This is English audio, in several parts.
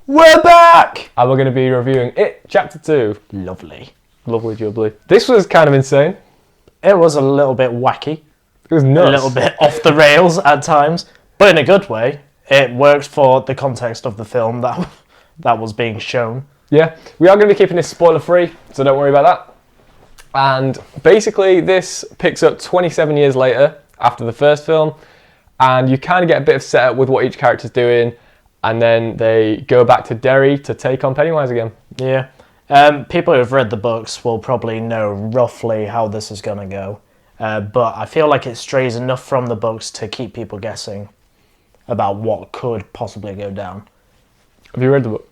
We're back! And we're going to be reviewing It Chapter 2. Lovely. Lovely jubbly. This was kind of insane. It was a little bit wacky. It was nuts. A little bit off the rails at times, but in a good way. It worked for the context of the film that was being shown. Yeah, we are going to be keeping this spoiler free, so don't worry about that. And basically this picks up 27 years later after the first film, and you kind of get a bit of setup with what each character's doing, and then they go back to Derry to take on Pennywise again. Yeah. People who've read the books will probably know roughly how this is going to go. But I feel like it strays enough from the books to keep people guessing about what could possibly go down. Have you read the book?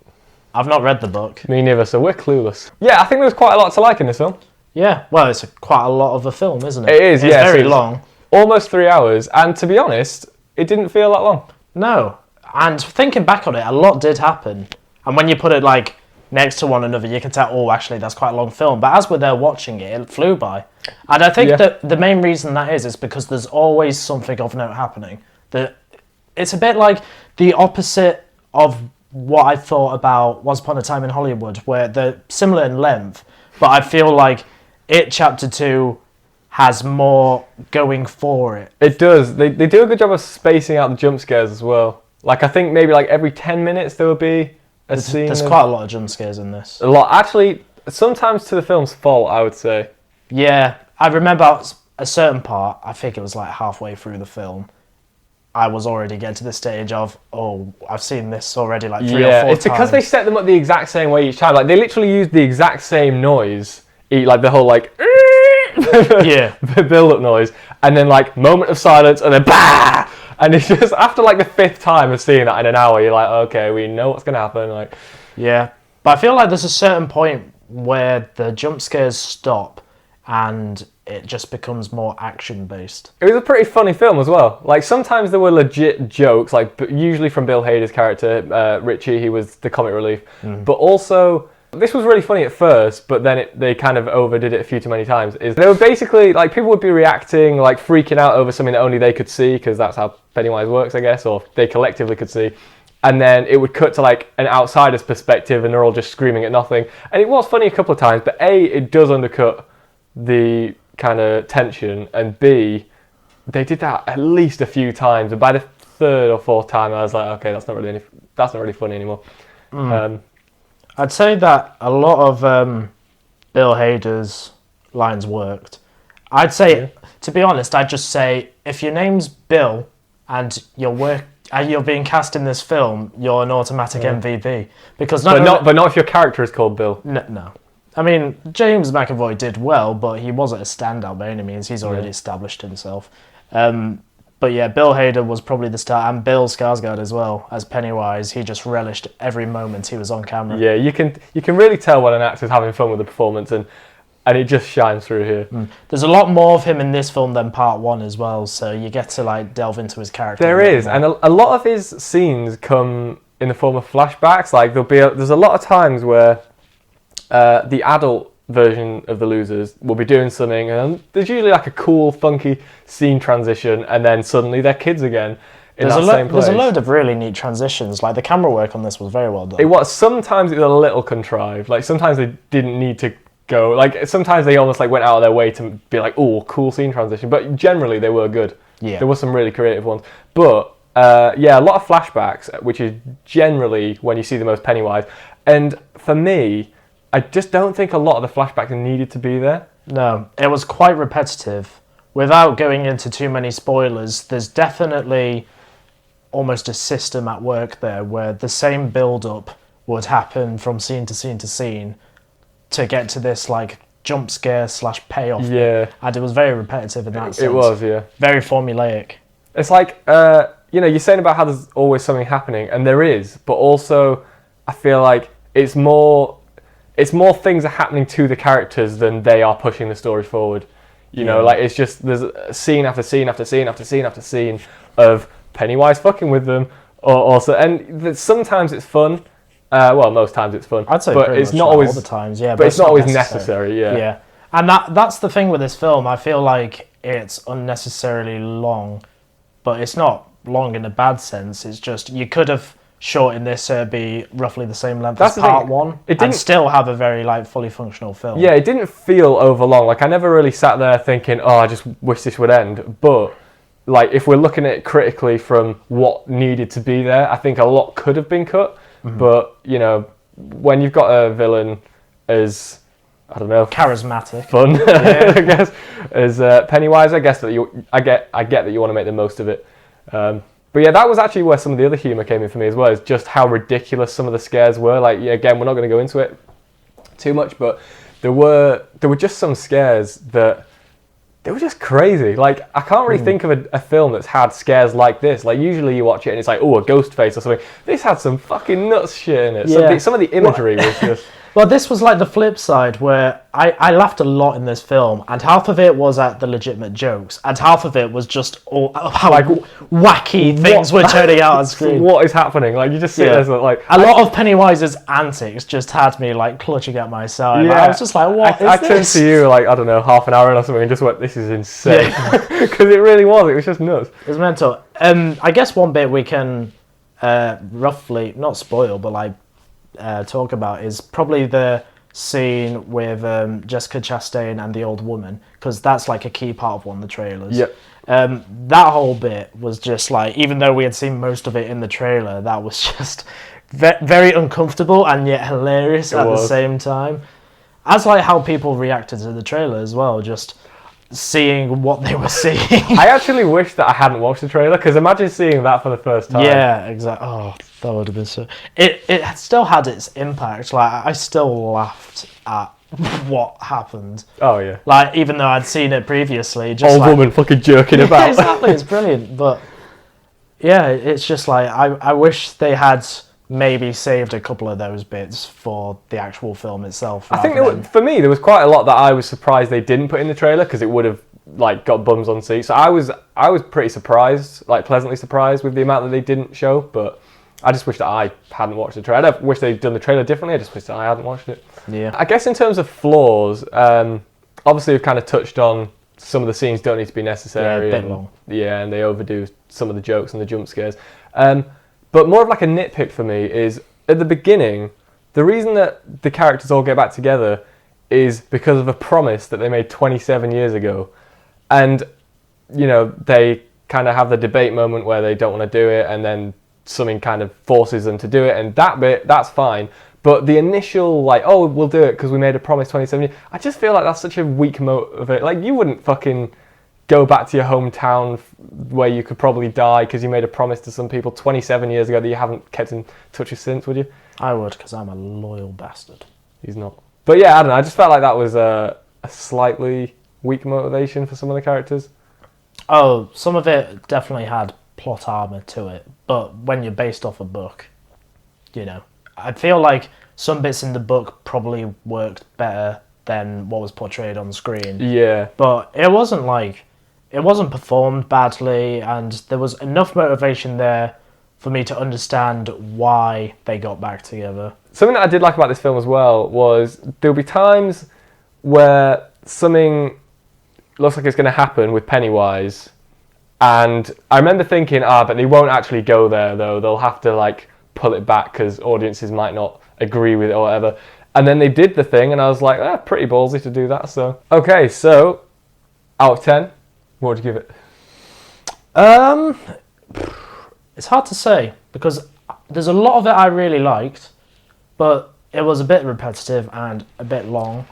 I've not read the book. Me neither, so we're clueless. Yeah, I think there's quite a lot to like in this film. Yeah, well, it's quite a lot of a film, isn't it? It is, it's yeah. Very long. Almost 3 hours, and to be honest, it didn't feel that long. No, and thinking back on it, a lot did happen. And when you put it like next to one another, you can tell, oh, actually, that's quite a long film. But as we're there watching it, it flew by. And I think that the main reason that is because there's always something of note happening. It's a bit like the opposite of what I thought about Once Upon a Time in Hollywood, where they're similar in length, but I feel like It Chapter 2 has more going for it. It does. They do a good job of spacing out the jump scares as well. Like, I think maybe like every 10 minutes there will be a scene. There's quite a lot of jump scares in this. A lot. Actually, sometimes to the film's fault, I would say. Yeah, I remember a certain part, I think it was like halfway through the film, I was already getting to the stage of, oh, I've seen this already like 3 or 4 times. It's because they set them up the exact same way each time. Like, they literally used the exact same noise. Like, the whole, like, yeah, build-up noise. And then, like, moment of silence, and then, bah! And it's just, after, like, the 5th time of seeing that in an hour, you're like, okay, we know what's going to happen. Like, yeah. But I feel like there's a certain point where the jump scares stop, and it just becomes more action-based. It was a pretty funny film as well. Like, sometimes there were legit jokes, like, usually from Bill Hader's character, Richie, he was the comic relief. But also, this was really funny at first, but then they kind of overdid it a few too many times. They were basically, like, people would be reacting, like, freaking out over something that only they could see, because that's how Pennywise works, I guess, or they collectively could see. And then it would cut to, like, an outsider's perspective, and they're all just screaming at nothing. And it was funny a couple of times, but A, it does undercut the kind of tension, and B, they did that at least a few times, and by the 3rd or 4th time I was like, okay, that's not really funny anymore. I'd say that a lot of Bill Hader's lines worked. I'd say, to be honest, I'd just say, if your name's Bill and you're being cast in this film, you're an automatic MVP, because but not if your character is called Bill. No. I mean, James McAvoy did well, but he wasn't a standout by any means. He's already established himself. But yeah, Bill Hader was probably the star, and Bill Skarsgård as well as Pennywise. He just relished every moment he was on camera. Yeah, you can really tell when an actor's having fun with the performance, and it just shines through here. There's a lot more of him in this film than part 1 as well, so you get to like delve into his character. There is, and a lot of his scenes come in the form of flashbacks. Like, there's a lot of times where the adult version of the losers will be doing something, and there's usually like a cool, funky scene transition, and then suddenly they're kids again in that same place. There's a load of really neat transitions. Like, the camera work on this was very well done. It was. Sometimes it was a little contrived. Like, sometimes they didn't need to go. Like, sometimes they almost like went out of their way to be like, oh, cool scene transition. But generally they were good. Yeah. There were some really creative ones. But yeah, a lot of flashbacks, which is generally when you see the most Pennywise. And for me, I just don't think a lot of the flashbacks needed to be there. No, it was quite repetitive. Without going into too many spoilers, there's definitely almost a system at work there where the same build-up would happen from scene to scene to scene to get to this like jump scare / payoff. Yeah. And it was very repetitive in that sense. It was, yeah. Very formulaic. It's like, you're saying about how there's always something happening, and there is, but also I feel like it's more things are happening to the characters than they are pushing the story forward. You know, like, it's just, there's scene after scene after scene after scene after scene of Pennywise fucking with them, and sometimes it's fun. Well, most times it's fun. I'd say but it's not always all the times, yeah. But it's not always necessary, yeah. Yeah, and that's the thing with this film. I feel like it's unnecessarily long, but it's not long in a bad sense. It's just, you could have shorten this to be roughly the same length That's as the part thing. one, It and didn't- still have a very like fully functional film. Yeah, it didn't feel overlong. Like I never really sat there thinking, oh, I just wish this would end. But like if we're looking at it critically from what needed to be there, I think a lot could have been cut. But you know, when you've got a villain as, I don't know, Charismatic. fun, I guess, as Pennywise, I get that you want to make the most of it. But yeah, that was actually where some of the other humour came in for me as well, is just how ridiculous some of the scares were. Like, yeah, again, we're not going to go into it too much, but there were just some scares that they were just crazy. Like, I can't really think of a film that's had scares like this. Like, usually you watch it and it's like, oh, a ghost face or something. This had some fucking nuts shit in it. Yeah. Some of the imagery was just... Well, this was like the flip side where I laughed a lot in this film, and half of it was at the legitimate jokes, and half of it was just all how like wacky things were turning out on screen. What is happening? Like, you just sit there like... A lot of Pennywise's antics just had me like clutching at my side. Yeah. I was just like, what is I this? turned to you like, I don't know, half an hour in or something and just went, this is insane. Because it really was. It was just nuts. It was mental. I guess one bit we can roughly, not spoil, but like talk about is probably the scene with Jessica Chastain and the old woman, because that's like a key part of one of the trailers. Yep. That whole bit was just like, even though we had seen most of it in the trailer, that was just very uncomfortable and yet hilarious at the same time. As like how people reacted to the trailer as well, just seeing what they were seeing. I actually wish that I hadn't watched the trailer, because imagine seeing that for the first time. Yeah, exactly. Oh, that would have been so... It still had its impact. Like, I still laughed at what happened. Oh, yeah. Like, even though I'd seen it previously. Just Old like, woman fucking jerking about. Exactly, it's brilliant. But, yeah, it's just like, I wish they had maybe saved a couple of those bits for the actual film itself. I think for me, there was quite a lot that I was surprised they didn't put in the trailer, because it would have like got bums on seats. So I was pretty surprised, like pleasantly surprised with the amount that they didn't show. But I just wish that I hadn't watched the trailer. I don't wish they'd done the trailer differently. I just wish that I hadn't watched it. Yeah. I guess in terms of flaws, obviously we've kind of touched on some of the scenes don't need to be necessary. Yeah, a bit long. Yeah, and they overdo some of the jokes and the jump scares. But more of like a nitpick for me is, at the beginning, the reason that the characters all get back together is because of a promise that they made 27 years ago. And, you know, they kind of have the debate moment where they don't want to do it, and then something kind of forces them to do it, and that bit, that's fine. But the initial, like, oh, we'll do it because we made a promise 27 years, I just feel like that's such a weak motivate. Like, you wouldn't fucking go back to your hometown where you could probably die because you made a promise to some people 27 years ago that you haven't kept in touch with since, would you? I would, because I'm a loyal bastard. He's not. But yeah, I don't know, I just felt like that was a slightly weak motivation for some of the characters. Oh, some of it definitely had plot armor to it, but when you're based off a book, you know, I feel like some bits in the book probably worked better than what was portrayed on screen. Yeah. But it wasn't performed badly, and there was enough motivation there for me to understand why they got back together. Something that I did like about this film as well was there'll be times where something looks like it's going to happen with Pennywise, and I remember thinking, but they won't actually go there though. They'll have to like pull it back because audiences might not agree with it or whatever. And then they did the thing, and I was like, pretty ballsy to do that. So okay, so out of 10, what would you give it? It's hard to say, because there's a lot of it I really liked, but it was a bit repetitive and a bit long.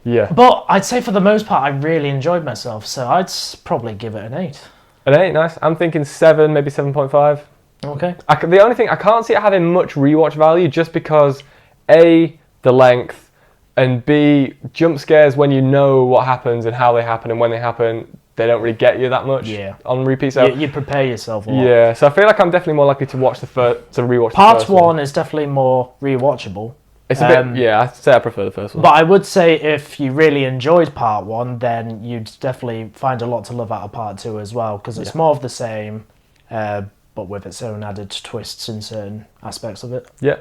Yeah. But I'd say for the most part, I really enjoyed myself, so I'd probably give it an 8. An 8, nice. I'm thinking 7, maybe 7.5. Okay. The only thing, I can't see it having much rewatch value, just because A, the length, and B, jump scares when you know what happens and how they happen and when they happen, they don't really get you that much on repeat. So you prepare yourself a lot. Yeah, so I feel like I'm definitely more likely to watch to rewatch Part the first one. 1 is definitely more rewatchable. It's a bit, I'd say I prefer the first one. But I would say if you really enjoyed part 1, then you'd definitely find a lot to love out of part 2 as well, because it's more of the same, but with its own added twists in certain aspects of it. Yeah,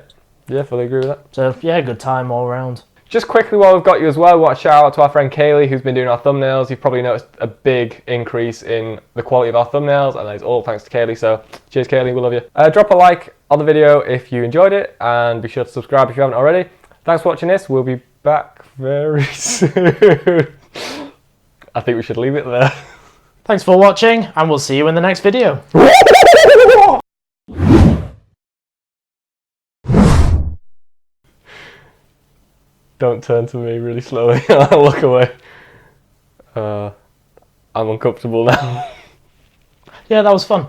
fully agree with that. So yeah, good time all around. Just quickly while we've got you as well, we want to shout out to our friend Kaylee who's been doing our thumbnails. You've probably noticed a big increase in the quality of our thumbnails, and that is all thanks to Kaylee. So cheers, Kaylee, we love you. Drop a like on the video if you enjoyed it, and be sure to subscribe if you haven't already. Thanks for watching this. We'll be back very soon. I think we should leave it there. Thanks for watching, and we'll see you in the next video. Don't turn to me really slowly. I'll look away. I'm uncomfortable now. Yeah, that was fun.